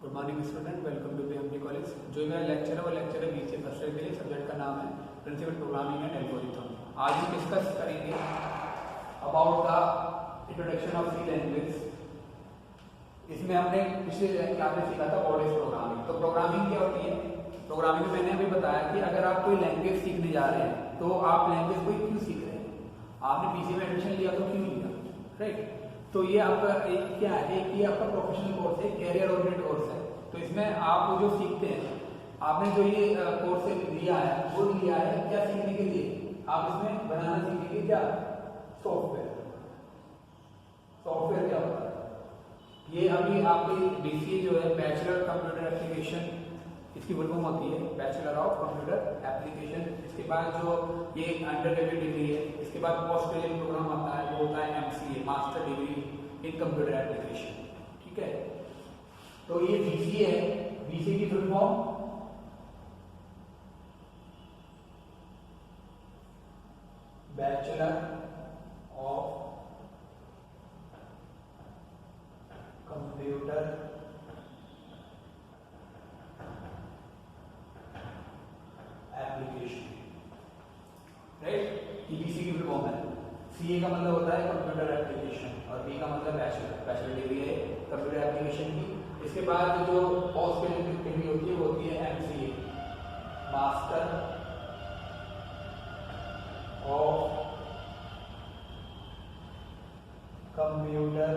Good morning student, welcome to BIMT college. जो मेरा lecture है वो लेक्चर है BCA फर्स्ट ईयर के लिए। सब्जेक्ट का नाम है प्रिंसिपल प्रोग्रामिंग एंड एल्गोरिथम। आज हम डिस्कस करेंगे about the introduction of C language. इसमें हमने पिछले क्लास में सीखा था व्हाट इज प्रोग्रामिंग। तो प्रोग्रामिंग क्या होती है? प्रोग्रामिंग में मैंने अभी बताया कि अगर आप कोई लैंग्वेज सीखने जा रहे हैं तो आप लैंग्वेज को क्यों सीख रहे हैं। आपने BCA में एडमिशन लिया तो क्यों लिया, राइट? तो ये आपका एक क्या है, एक ये आपका प्रोफेशनल कोर्स है, कैरियर ओरिएंटेड कोर्स है। तो इसमें आप जो सीखते हैं, आपने जो ये कोर्स लिया है वो लिया है क्या सीखने के लिए? आप इसमें बनाना सीखेंगे क्या? सॉफ्टवेयर। सॉफ्टवेयर क्या होता है? ये अभी आपकी BCA जो है बैचलर कंप्यूटर एप्लीकेशन, इसकी फुल फॉर्म होती है बैचलर ऑफ कंप्यूटर एप्लीकेशन। इसके बाद जो ये अंडर ग्रेजुएट डिग्री है, इसके बाद पोस्ट ग्रेजुएट प्रोग्राम आता है, वो होता है MCA, master degree in computer application. ठीक है, तो ये BCA है। BCA की full form bachelor of computer application, right? BCA की फुल फॉर्म है। CA का मतलब होता है कंप्यूटर एप्लीकेशन और B का मतलब बैचलर डिग्री है कंप्यूटर एप्लीकेशन की। इसके बाद जो पोस्ट ग्रेजुएट डिग्री होती है वो होती है MCA, master of computer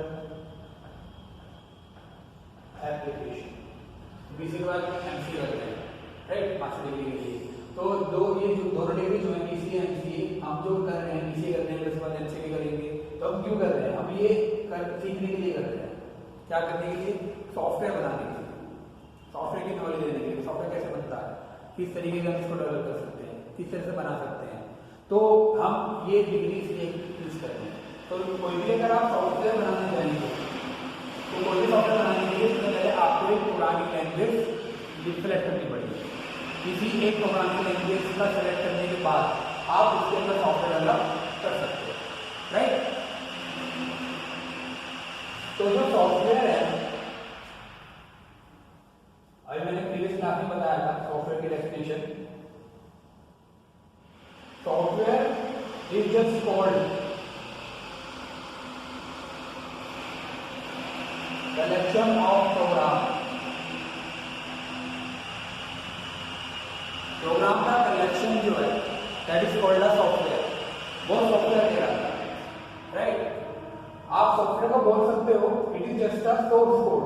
application. BCA के बाद MCA करते हैं, राइट, मास्टर डिग्री के लिए। तो ये जो दोनों डिग्री जो है BCA MCA, हम जो कर रहे हैं BCA करने के बाद MCA करेंगे। तो हम क्यों कर रहे हैं? हम ये सीखने के लिए कर रहे हैं। क्या करने के लिए? सॉफ्टवेयर बनाने के लिए, सॉफ्टवेयर की नॉलेज देने के लिए। सॉफ्टवेयर कैसे बनता है, किस तरीके से हम इसको डेवलप कर सकते हैं, किस तरह से बना सकते हैं। तो हम ये डिग्री इसलिए यूज करते हैं। तो कोई भी अगर आप सॉफ्टवेयर बनाने जाएंगे तो कोई भी सॉफ्टवेयर बनाने के लिए पहले आपको एक प्रोग्रामिंग लैंग्वेज सेलेक्ट करनी पड़ेगी। किसी एक प्रोग्रामिंग लैंग्वेज का सेलेक्ट करने के बाद आप उसके अंदर सॉफ्टवेयर डेवलप कर सकते हो, राइट? तो जो सॉफ्टवेयर है, अभी मैंने प्रीवियस क्लास में बताया था सॉफ्टवेयर की definition. Software is just called collection of program. Program का कलेक्शन जो है that is called a software. वो सॉफ्टवेयर कहलाता है, राइट? आप सॉफ्टवेयर को बोल सकते हो it is just a source code.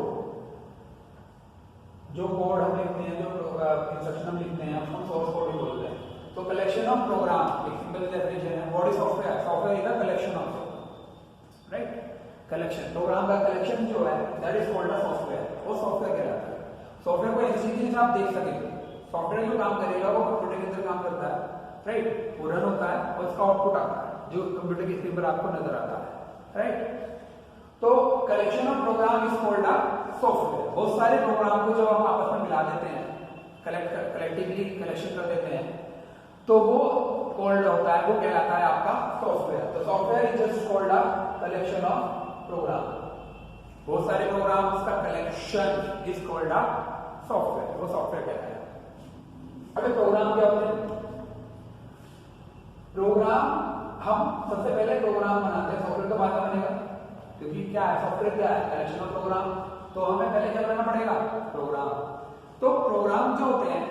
जो कोड हम लिखते हैं, जो इंस्ट्रक्शन हम लिखते हैं, उसको सोर्स कोड भी बोलते हैं। तो कलेक्शन ऑफ प्रोग्राम एक सिंपल डेफिनेशन है। What is software? Software is the collection of, right? Collection, program का कलेक्शन जो है that is called a software. वो सॉफ्टवेयर कहलाता है। सॉफ्टवेयर को ऐसी चीज आप देख सकेंगे। सॉफ्टवेयर जो काम करेगा वो कंप्यूटर के अंदर काम करता है, राइट? वो रन होता है और उसका आउटपुट आता है जो कंप्यूटर की स्क्रीन पर आपको नजर आता है, राइट? तो collection of program is called a software. बहुत सारे प्रोग्राम को जब हम आपस में मिला देते हैं, कलेक्टिवली कलेक्शन कर देते हैं, तो वो कॉल्ड होता है, वो कहलाता है आपका सॉफ्टवेयर। तो software is just called a collection of program. बहुत सारे प्रोग्राम्स का collection is called a software, वो सॉफ्टवेयर कहलाता है। अभी प्रोग्राम क्या होते हैं? प्रोग्राम, हम सबसे पहले प्रोग्राम बनाते हैं, सॉफ्टवेयर तो बाद में बनेगा, क्योंकि क्या है सॉफ्टवेयर, क्या है कलेक्शन ऑफ प्रोग्राम। तो हमें पहले क्या बनाना पड़ेगा? प्रोग्राम। तो प्रोग्राम जो होते हैं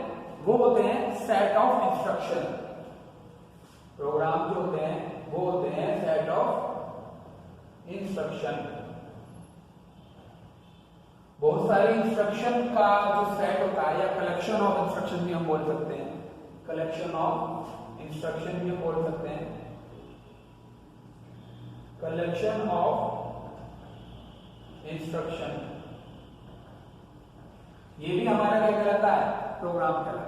वो होते हैं सेट ऑफ इंस्ट्रक्शन। प्रोग्राम जो होते हैं वो होते हैं सेट ऑफ इंस्ट्रक्शन। बहुत सारे इंस्ट्रक्शन का जो सेट होता है, या कलेक्शन ऑफ इंस्ट्रक्शन भी हम बोल सकते हैं, कलेक्शन ऑफ इंस्ट्रक्शन भी हम बोल सकते हैं, कलेक्शन ऑफ इंस्ट्रक्शन। ये भी हमारा क्या कहलाता है? प्रोग्राम कहलाता है।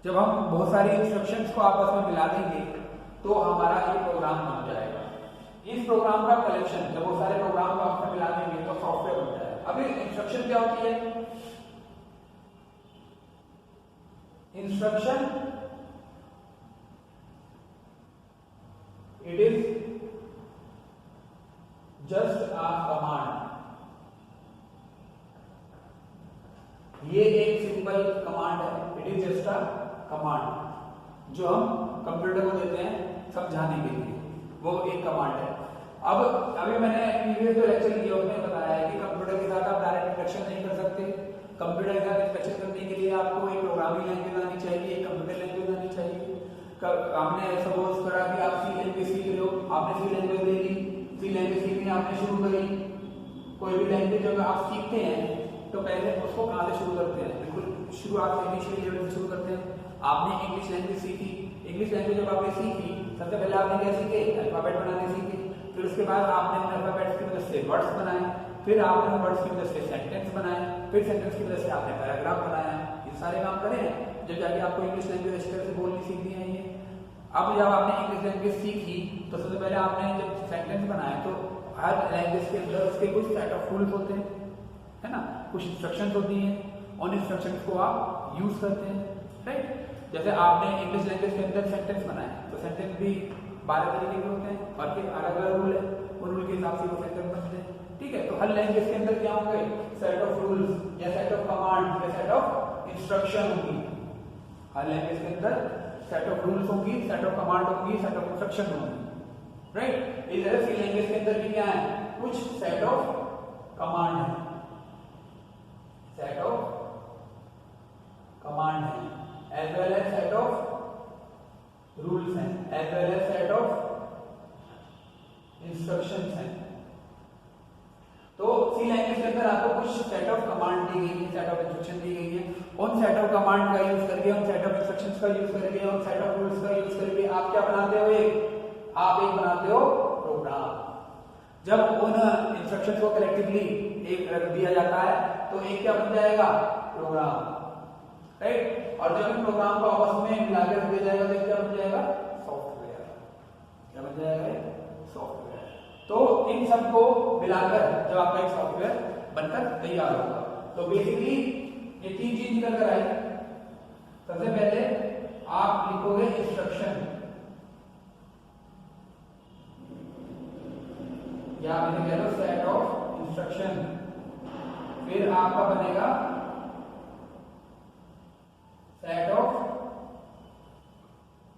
जब हम बहुत सारी इंस्ट्रक्शंस को आपस में मिला देंगे तो हमारा एक प्रोग्राम बन जाएगा। इस प्रोग्राम का कलेक्शन, जब बहुत सारे प्रोग्राम को आपस में मिला देंगे तो सॉफ्टवेयर बन जाएगा। अभी इंस्ट्रक्शन क्या होती है? Instruction it is just a command. ये एक सिंपल कमांड है, it is just a command जो हम कंप्यूटर को देते हैं समझाने के लिए, वो एक कमांड है। अब अभी मैंने प्रीवियस जो लेक्चर लिया उसमें बताया है कि कंप्यूटर के साथ आप डायरेक्ट इंटरेक्शन नहीं कर सकते। कंप्यूटर के साथ इंटरेक्शन करने के लिए आपको एक प्रोग्रामिंग लैंग्वेज आनी चाहिए, एक कंप्यूटर लैंग्वेज आनी चाहिए। आपने सपोज करा कि आप सी लैंग्वेज सीख रहे हो, आपने सी लैंग्वेज ले ली, सी लैंग्वेज सीखनी आपने शुरू करी। कोई भी लैंग्वेज अगर आप सीखते हैं तो पहले उसको कहाँ से शुरू करते हैं, बिल्कुल शुरुआत से इनिशियली लेवल से शुरू करते हैं। आपने इंग्लिश लैंग्वेज सीखी, इंग्लिश लैंग्वेज जब आपने सीखी सबसे पहले आपने क्या सीखे, अल्फाबेट बनाने सीखे। फिर उसके बाद आपने उन अल्फाबेट्स की मदद से वर्ड्स बनाए, फिर आपने वर्ड्स की मदद से सेंटेंस बनाए, फिर सेंटेंस की मदद से आपने पैराग्राफ बनाया। ये सारे काम करें जब जाके आपको इंग्लिश लैंग्वेज अच्छी तरह से बोलनी सीखनी है। ये अब जब आपने इंग्लिश लैंग्वेज सीखी तो सबसे पहले आपने जब सेंटेंस बनाए तो हर लैंग्वेज के अंदर उसके कुछ सेट ऑफ रूल्स होते हैं, है ना, कुछ इंस्ट्रक्शंस होती हैं, उन इंस्ट्रक्शंस को आप यूज करते हैं, राइट। जैसे आपने इंग्लिश लैंग्वेज के अंदर सेंटेंस बनाए तो सेंटेंस भी 12 तरीके के होते हैं और फिर अलग अलग रूल है, उन रूल के हिसाब से वो सेंटेंस बनते हैं, ठीक है। तो हर लैंग्वेज के अंदर क्या होंगे, सेट ऑफ रूल्स या सेट ऑफ कमांड या सेट ऑफ इंस्ट्रक्शन होंगी। हर लैंग्वेज के अंदर सेट ऑफ रूल्स होंगी, सेट ऑफ कमांड होंगी, सेट ऑफ इंस्ट्रक्शन होंगी, राइट। इस तरह सी लैंग्वेज के अंदर भी क्या है, कुछ सेट ऑफ कमांड है, सेट ऑफ कमांड है, as well as set of rules हैं, as well as set of instructions हैं। तो सी लैंग्वेज के अंदर आपको कुछ सेट ऑफ कमांड दी गई है, सेट ऑफ इंस्ट्रक्शन दी गई है। उन सेट ऑफ कमांड का यूज करके, उन सेट ऑफ इंस्ट्रक्शंस का यूज करके, उन सेट ऑफ रूल्स का यूज करके आप क्या बनाते हो, आप एक बनाते हो प्रोग्राम। जब उन इंस्ट्रक्शंस को कलेक्टिवली एक रख दिया जाता है तो एक क्या बन जाएगा, प्रोग्राम, राइट। और जब इन प्रोग्राम को आपस में मिलाकर रख दिया जाएगा तो क्या बन जाएगा, सॉफ्टवेयर। क्या बन जाएगा, सॉफ्टवेयर। तो इन सबको मिलाकर जब आपका एक सॉफ्टवेयर बनकर तैयार होगा तो बेसिकली ये 3 चीज निकल कर आई। सबसे पहले आप लिखोगे इंस्ट्रक्शन, या मैंने कह लो सेट ऑफ इंस्ट्रक्शन, फिर आपका बनेगा सेट ऑफ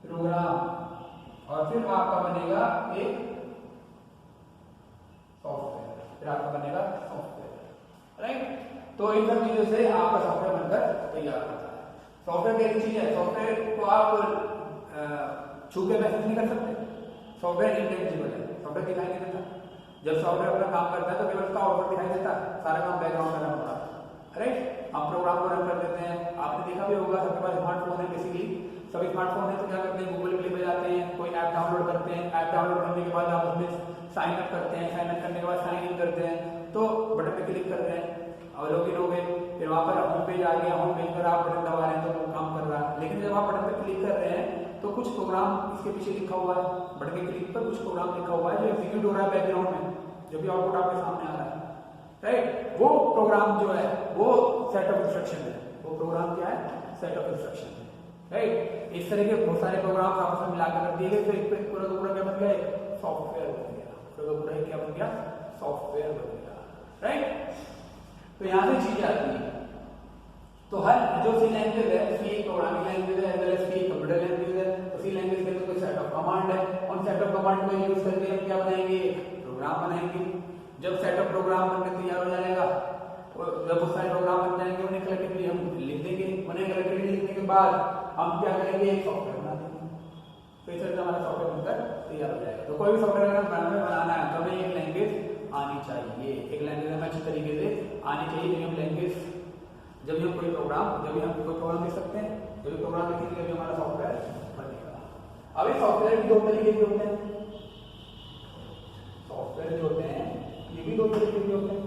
प्रोग्राम, और फिर आपका बनेगा एक सॉफ्टवेयर, फिर आपका बनेगा सॉफ्टवेयर, राइट। तो इन सब चीजों से आपका सॉफ्टवेयर बनकर तैयार होता है। सॉफ्टवेयर कैसी चीज है, सॉफ्टवेयर को आप छू के महसूस नहीं कर सकते, सॉफ्टवेयर इंटेंजिबल है, सॉफ्टवेयर दिखाई नहीं देता। जब सॉफ्टवेयर अपना काम करता है तो केवल उसका आउटपुट दिखाई देता है, सारा काम बैकग्राउंड में होता है, राइट। हम प्रोग्राम को रन कर देते हैं, आपने देखा भी होगा सबके पास स्मार्टफोन है, बेसिकली सभी स्मार्टफोन है तो क्या करते हैं, गूगल प्ले पे जाते हैं, कोई ऐप डाउनलोड करते हैं, ऐप डाउनलोड करने के बाद आप उसमें साइन अप करते हैं, साइन अप करने के बाद साइन इन करते हैं, तो बटन पे क्लिक करते हैं और लॉगिन हो गए, फिर वहां पर होम पेज आ गया, होम पेज पर आप बटन दबा रहे हैं तो वो काम कर रहा है। लेकिन जब आप बटन पे क्लिक कर रहे हैं तो कुछ प्रोग्राम इसके पीछे लिखा हुआ है, बटन के क्लिक पर कुछ प्रोग्राम लिखा हुआ है जो एग्जीक्यूट हो रहा है बैकग्राउंड में, जो भी आउटपुट आपके सामने आ रहा है, राइट। वो प्रोग्राम जो है वो सेट ऑफ इंस्ट्रक्शन है, वो प्रोग्राम क्या है, सेट ऑफ इंस्ट्रक्शन है, राइट। इस तरह के बहुत सारे प्रोग्राम आपस में मिलाकर रख दिए गए, फिर एक पूरा का पूरा क्या बन गया, सॉफ्टवेयर बन गया, पूरा का पूरा क्या बन गया, सॉफ्टवेयर बन गया, राइट। तो यहाँ से चीज आती है। तो हर जो सी लैंग्वेज है उसकी एक प्रोग्रामिंग लैंग्वेज है, एज वेल एज की कंप्यूटर लैंग्वेज है। तो सी लैंग्वेज के अंदर कोई सेट ऑफ कमांड है, उन सेट ऑफ कमांड को यूज करके हम क्या बनाएंगे, प्रोग्राम बनाएंगे। जब सेट ऑफ प्रोग्राम बनकर तैयार हो जाएगा, जब बहुत सारे प्रोग्राम बन जाएंगे उन्हें कलेक्टिवली हम लिख देंगे, उन्हें कलेक्टिवली लिखने के बाद हम क्या करेंगे, एक सॉफ्टवेयर बना देंगे, तो इस तरह से हमारा सॉफ्टवेयर बनकर तैयार हो जाएगा। तो कोई भी सॉफ्टवेयर अगर बनाना है तो हमें एक लैंग्वेज आनी चाहिए, एक लैंग्वेज हमें अच्छी तरीके से आनी चाहिए। जब हम लैंग्वेज, जब भी हम कोई प्रोग्राम लिख सकते हैं, जब भी प्रोग्राम लिखेंगे तभी हमारा सॉफ्टवेयर बनेगा। अब ये सॉफ्टवेयर भी 2 तरीके के होते हैं, सॉफ्टवेयर जो होते हैं ये भी 2 तरीके के होते हैं।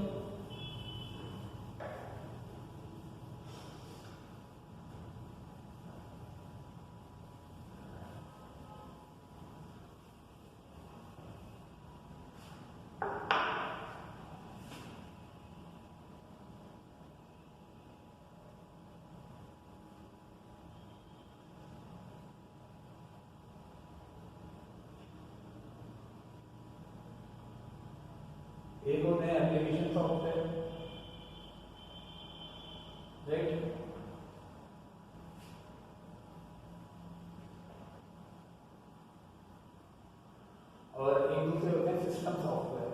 एक होते हैं एप्लीकेशन सॉफ्टवेयर, राइट। और एक दूसरे होते हैं सिस्टम सॉफ्टवेयर।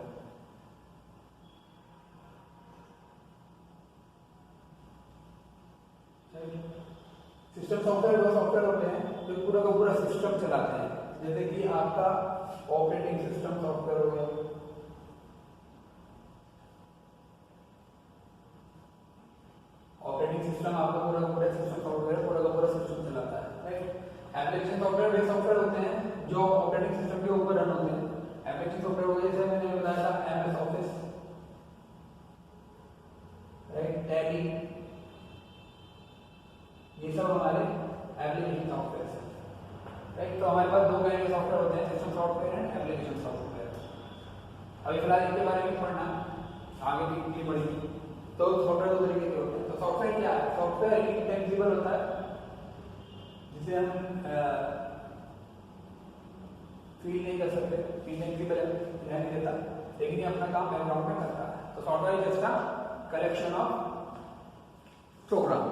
सिस्टम सॉफ्टवेयर वो सॉफ्टवेयर होते हैं जो पूरा का पूरा सिस्टम चलाते हैं, जैसे कि आपका ऑपरेटिंग सिस्टम सॉफ्टवेयर हो गया, ऑपरेटिंग सिस्टम आपका पूरा का पूरा सिस्टम सॉफ्टवेयर पूरा का पूरा सिस्टम चलाता है, राइट। एप्लीकेशन सॉफ्टवेयर वे सॉफ्टवेयर होते हैं जो ऑपरेटिंग सिस्टम के ऊपर रन होते हैं। एप्लीकेशन सॉफ्टवेयर हो गया जैसे मैंने बताया था एमएस ऑफिस, राइट, टैली, ये सब हमारे एप्लीकेशन सॉफ्टवेयर है, राइट। तो हमारे पास दो काइंड के सॉफ्टवेयर होते हैं, system software and application software. अभी फिलहाल इनके बारे में पढ़ना, आगे भी पढ़ेंगे। तो सॉफ्टवेयर दो तरीके के होते हैं। तो सॉफ्टवेयर क्या है? सॉफ्टवेयर इंटेंजिबल होता है जिसे हम फील नहीं कर सकते, इंटेंजिबल रहने देता, लेकिन ये अपना काम बैकग्राउंड में करता है। तो software is just a collection of program,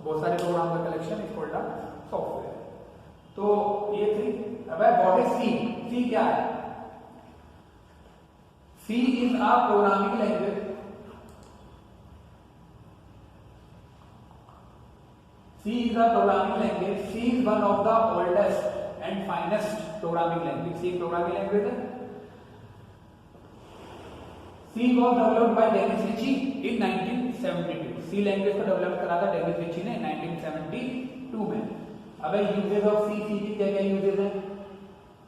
बहुत सारे प्रोग्राम का collection is called a software. तो ये थी। अब व्हाट इज सी? सी क्या है? C is a programming language C is a programming language. C is one of the oldest and finest programming language. C एक programming language है. C was developed by Dennis Ritchie in 1972. C language को develop करा था Dennis Ritchie ने 1972 में. अब uses of C की क्या क्या uses हैं?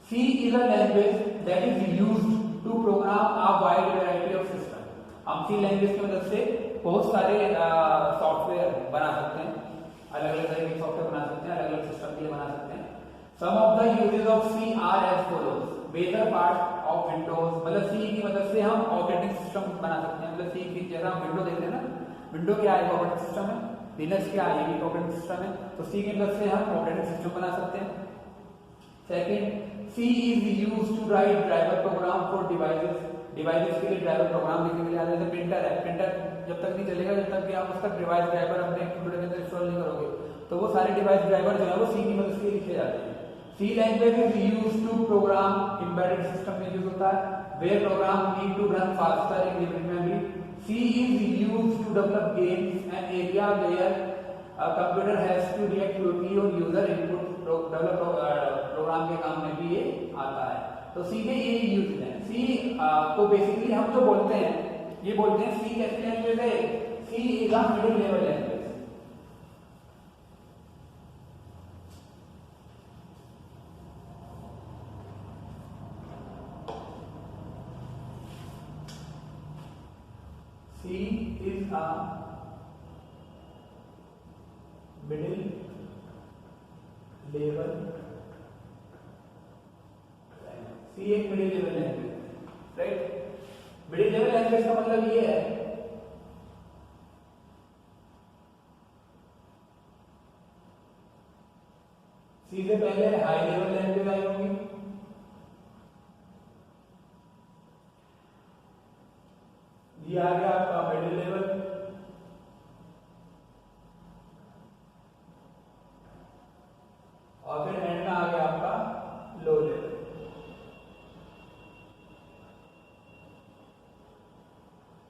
C is a language that is used to program a wide variety of systems. हम C language की मदद से बहुत सारे सॉफ्टवेयर बना सकते हैं, अलग अलग तरह के सॉफ्टवेयर बना सकते हैं, अलग अलग सिस्टम के लिए बना सकते हैं। Some of the uses of C are as follows. बेहतर पार्ट ऑफ विंडोज, मतलब सी की मदद से हम ऑपरेटिंग सिस्टम बना सकते हैं। मतलब सी की जैसा हम विंडो देखते हैं ना, विंडो क्या है? ऑपरेटिंग सिस्टम है। लिनक्स क्या है? ये भी ऑपरेटिंग सिस्टम है। तो सी की मदद से हम ऑपरेटिंग सिस्टम बना सकते हैं। Second, C is used to write driver program for devices. Devices के लिए ड्राइवर प्रोग्राम लिखने के लिए, जैसे प्रिंटर है, प्रिंटर जब तक नहीं चलेगा जब तक कि आप उसका डिवाइस ड्राइवर अपने कंप्यूटर के अंदर इंस्टॉल नहीं करोगे, तो वो सारे डिवाइस ड्राइवर जो है वो सी की मदद से लिखे जाते हैं। C language is used to program embedded system में यूज होता है, where program need to run faster in limited memory. C is used to develop games and area where a computer has to react quickly on user input। प्रोग्राम के काम में भी ये आता है। तो सी के ये यूज है। सी को बेसिकली हम जो बोलते हैं, ये बोलते हैं सी कैसी लैंग्वेज है? C is a middle level language. C is a middle level, C एक middle level language, right. Middle level language का मतलब ये है सी से पहले हाई लेवल लैंग्वेज आई होंगी, ये आ गया आपका मिडिल लेवल, और फिर एंड में आ गया आपका लो लेवल।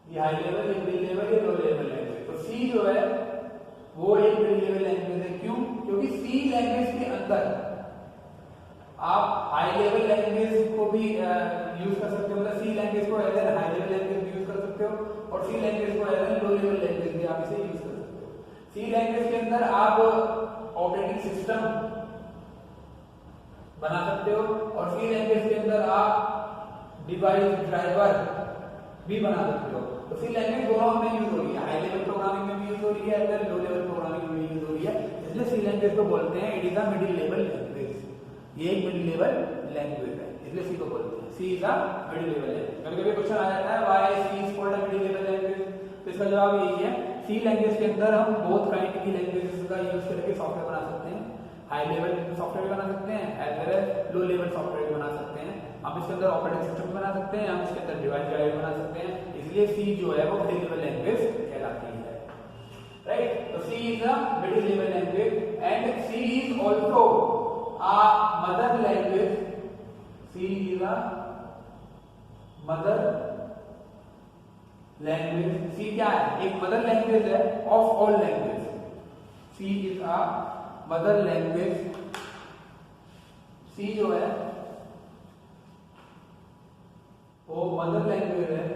ये हाई लेवल, ये मिडिल लेवल, ये लो लेवल लैंग्वेज। तो सी जो है वो एक मिडिल लेवल लैंग्वेज है। क्यों? क्योंकि सी लैंग्वेज के अंदर आप हाई लेवल लैंग्वेज को भी यूज कर सकते हो, मतलब सी लैंग्वेज को as an high level language use कर सकते हो, और सी लैंग्वेज को as an low level language भी आप इसे यूज कर सकते हो। सी लैंग्वेज के अंदर आप ऑपरेटिंग सिस्टम बना सकते हो, और सी लैंग्वेज के अंदर आप डिवाइस ड्राइवर भी बना सकते हो। तो सी लैंग्वेज दोनों में यूज हो रही है, हाई लेवल प्रोग्रामिंग में भी यूज हो रही है, अगर लो लेवल प्रोग्रामिंग में भी यूज हो रही है। इसलिए सी लैंग्वेज को बोलते हैं it is a middle level language. ये एक मिडिल लेवल लैंग्वेज है, इसलिए सी को बोलते हैं C is a middle level language. कभी कभी क्वेश्चन आ जाता है why C is called a middle level language, तो इसका जवाब यही है सी लैंग्वेज के अंदर हम बहुत काइंड की लैंग्वेजेस का यूज करके सॉफ्टवेयर बना सकते हैं। हाई लेवल सॉफ्टवेयर भी बना सकते हैं, as well as low level software भी बना सकते हैं। हम इसके अंदर ऑपरेटिंग सिस्टम भी बना सकते हैं, हम इसके अंदर डिवाइस ड्राइवर बना सकते हैं। इसलिए सी जो है वो मिडिल लेवल लैंग्वेज कहलाती है, राइट। तो सी is a middle level language and C is also a mother language. C is a mother language. C क्या है? एक मदर लैंग्वेज है of all language. C is a mother language. C जो है वो मदर लैंग्वेज है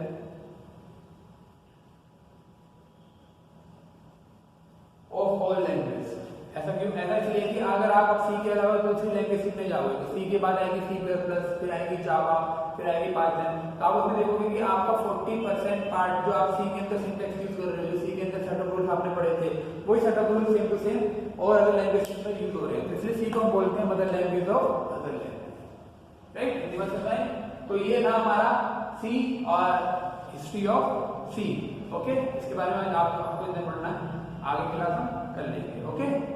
of all language. ऐसा क्यों? ऐसा इसलिए कि अगर आप अब सी के अलावा दूसरी लैंग्वेज सीखने जाओगे तो सी के बाद आएगी C++, फिर आएगी जावा, फिर आएगी पाइथन. तो आप उसमें देखोगे कि आपका 40% पार्ट जो आप सी के अंदर सिंटैक्स यूज कर रहे हो, जो सी के अंदर सेट ऑफ रूल्स आपने पढ़े थे, वही set of rules same to same और अदर लैंग्वेज में यूज हो रहे हैं. तो इसलिए सी को हम बोलते हैं mother language of other language. Right? Hindi में समझ आए? तो ये था हमारा सी और हिस्ट्री ऑफ सी. ओके, इसके बारे में आपको इतना पढ़ना है, आगे क्लास हम कर लेंगे. ओके.